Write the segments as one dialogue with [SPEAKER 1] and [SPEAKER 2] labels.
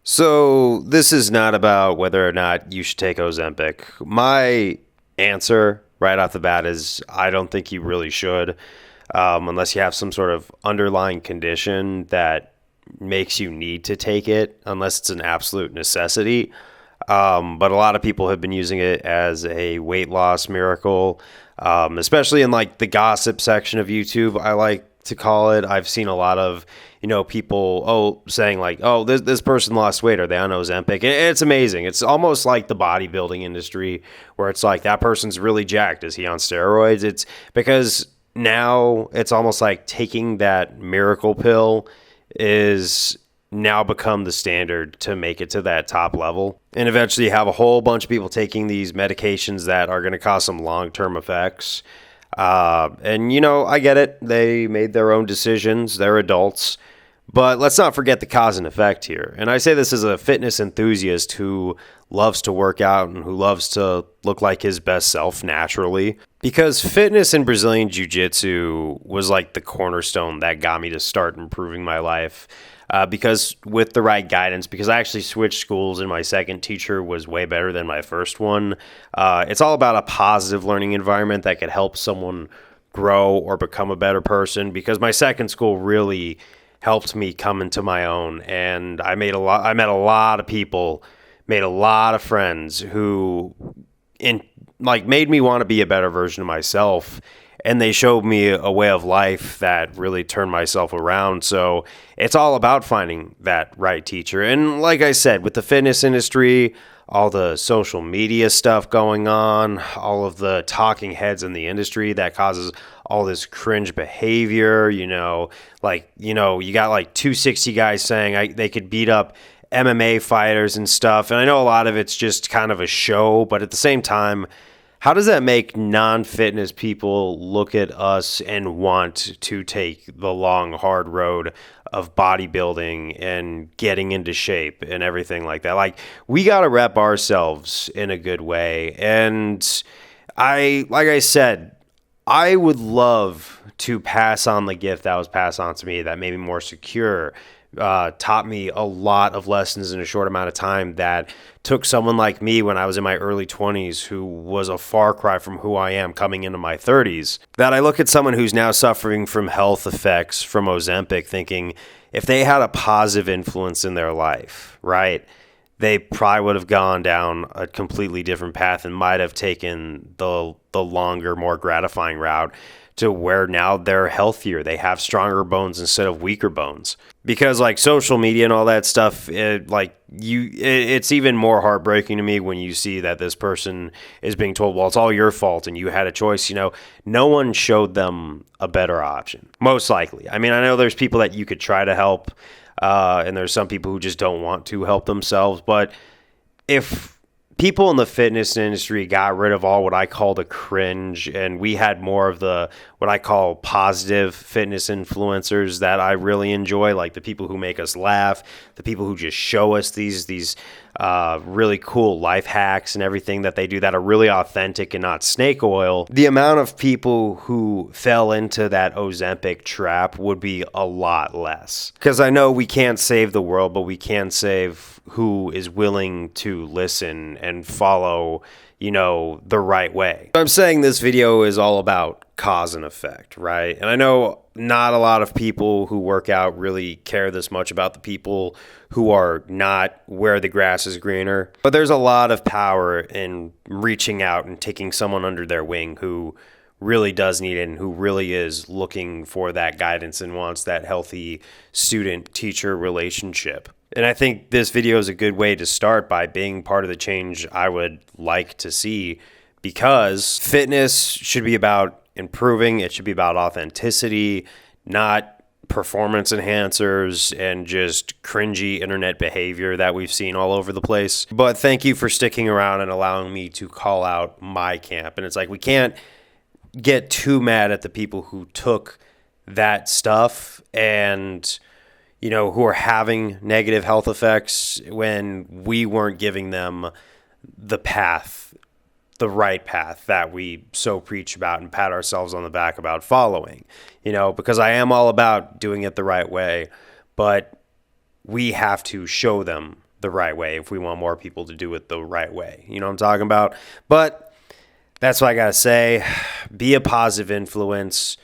[SPEAKER 1] So this is not about whether or not you should take Ozempic. My answer right off the bat is I don't think you really should, unless you have some sort of underlying condition that makes you need to take it, unless it's an absolute necessity. But a lot of people have been using it as a weight loss miracle, especially in like the gossip section of YouTube, I like to call it. I've seen a lot of, people, saying like, oh, this person lost weight. Are they on Ozempic? It's amazing. It's almost like the bodybuilding industry where it's like that person's really jacked. Is he on steroids? It's because now it's almost like taking that miracle pill is now become the standard to make it to that top level. And eventually you have a whole bunch of people taking these medications that are going to cause some long-term effects. I get it. They made their own decisions. They're adults. But let's not forget the cause and effect here. And I say this as a fitness enthusiast who loves to work out and who loves to look like his best self naturally. Because fitness in Brazilian Jiu-Jitsu was like the cornerstone that got me to start improving my life. Because with the right guidance, because I actually switched schools and my second teacher was way better than my first one. It's all about a positive learning environment that could help someone grow or become a better person. Because my second school really helped me come into my own, and I met a lot of people, made a lot of friends who made me want to be a better version of myself. And they showed me a way of life that really turned myself around. So it's all about finding that right teacher. And like I said, with the fitness industry, all the social media stuff going on, all of the talking heads in the industry that causes all this cringe behavior, you got like 260 guys saying they could beat up MMA fighters and stuff. And I know a lot of it's just kind of a show, but at the same time, how does that make non-fitness people look at us and want to take the long, hard road of bodybuilding and getting into shape and everything like that? Like, we got to rep ourselves in a good way. And like I said, I would love to pass on the gift that was passed on to me that made me more secure, taught me a lot of lessons in a short amount of time that took someone like me when I was in my early 20s, who was a far cry from who I am coming into my 30s, that I look at someone who's now suffering from health effects from Ozempic thinking if they had a positive influence in their life, right, they probably would have gone down a completely different path and might have taken the longer, more gratifying route to where now they're healthier. They have stronger bones instead of weaker bones. Because like social media and all that stuff, it's even more heartbreaking to me when you see that this person is being told, well, it's all your fault and you had a choice. No one showed them a better option, most likely. I mean, I know there's people that you could try to help, and there's some people who just don't want to help themselves. But if people in the fitness industry got rid of all what I call the cringe, and we had more of the what I call positive fitness influencers that I really enjoy, like the people who make us laugh, the people who just show us these really cool life hacks and everything that they do that are really authentic and not snake oil, the amount of people who fell into that Ozempic trap would be a lot less. Because I know we can't save the world, but we can save who is willing to listen and follow, the right way. I'm saying this video is all about cause and effect, right? And I know not a lot of people who work out really care this much about the people who are not where the grass is greener. But there's a lot of power in reaching out and taking someone under their wing who really does need it and who really is looking for that guidance and wants that healthy student-teacher relationship. And I think this video is a good way to start by being part of the change I would like to see, because fitness should be about improving. It should be about authenticity, not performance enhancers and just cringy internet behavior that we've seen all over the place. But thank you for sticking around and allowing me to call out my camp. And it's like, we can't get too mad at the people who took that stuff and who are having negative health effects when we weren't giving them the right path that we so preach about and pat ourselves on the back about following, because I am all about doing it the right way, but we have to show them the right way, if we want more people to do it the right way. You know what I'm talking about? But that's what I got to say. Be a positive influence.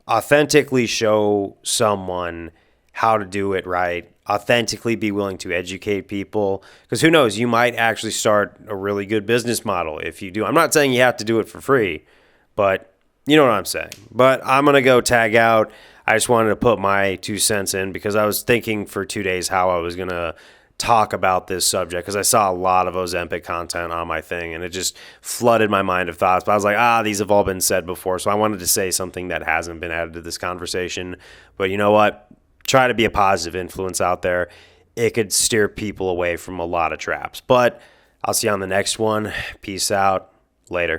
[SPEAKER 1] Authentically show someone how to do it right. Authentically be willing to educate people. Because who knows, you might actually start a really good business model if you do. I'm not saying you have to do it for free, but you know what I'm saying. But I'm going to go tag out. I just wanted to put my 2 cents in because I was thinking for 2 days how I was going to talk about this subject because I saw a lot of Ozempic content on my thing and it just flooded my mind of thoughts. But I was like, these have all been said before. So I wanted to say something that hasn't been added to this conversation. But you know what? Try to be a positive influence out there. It could steer people away from a lot of traps. But I'll see you on the next one. Peace out. Later.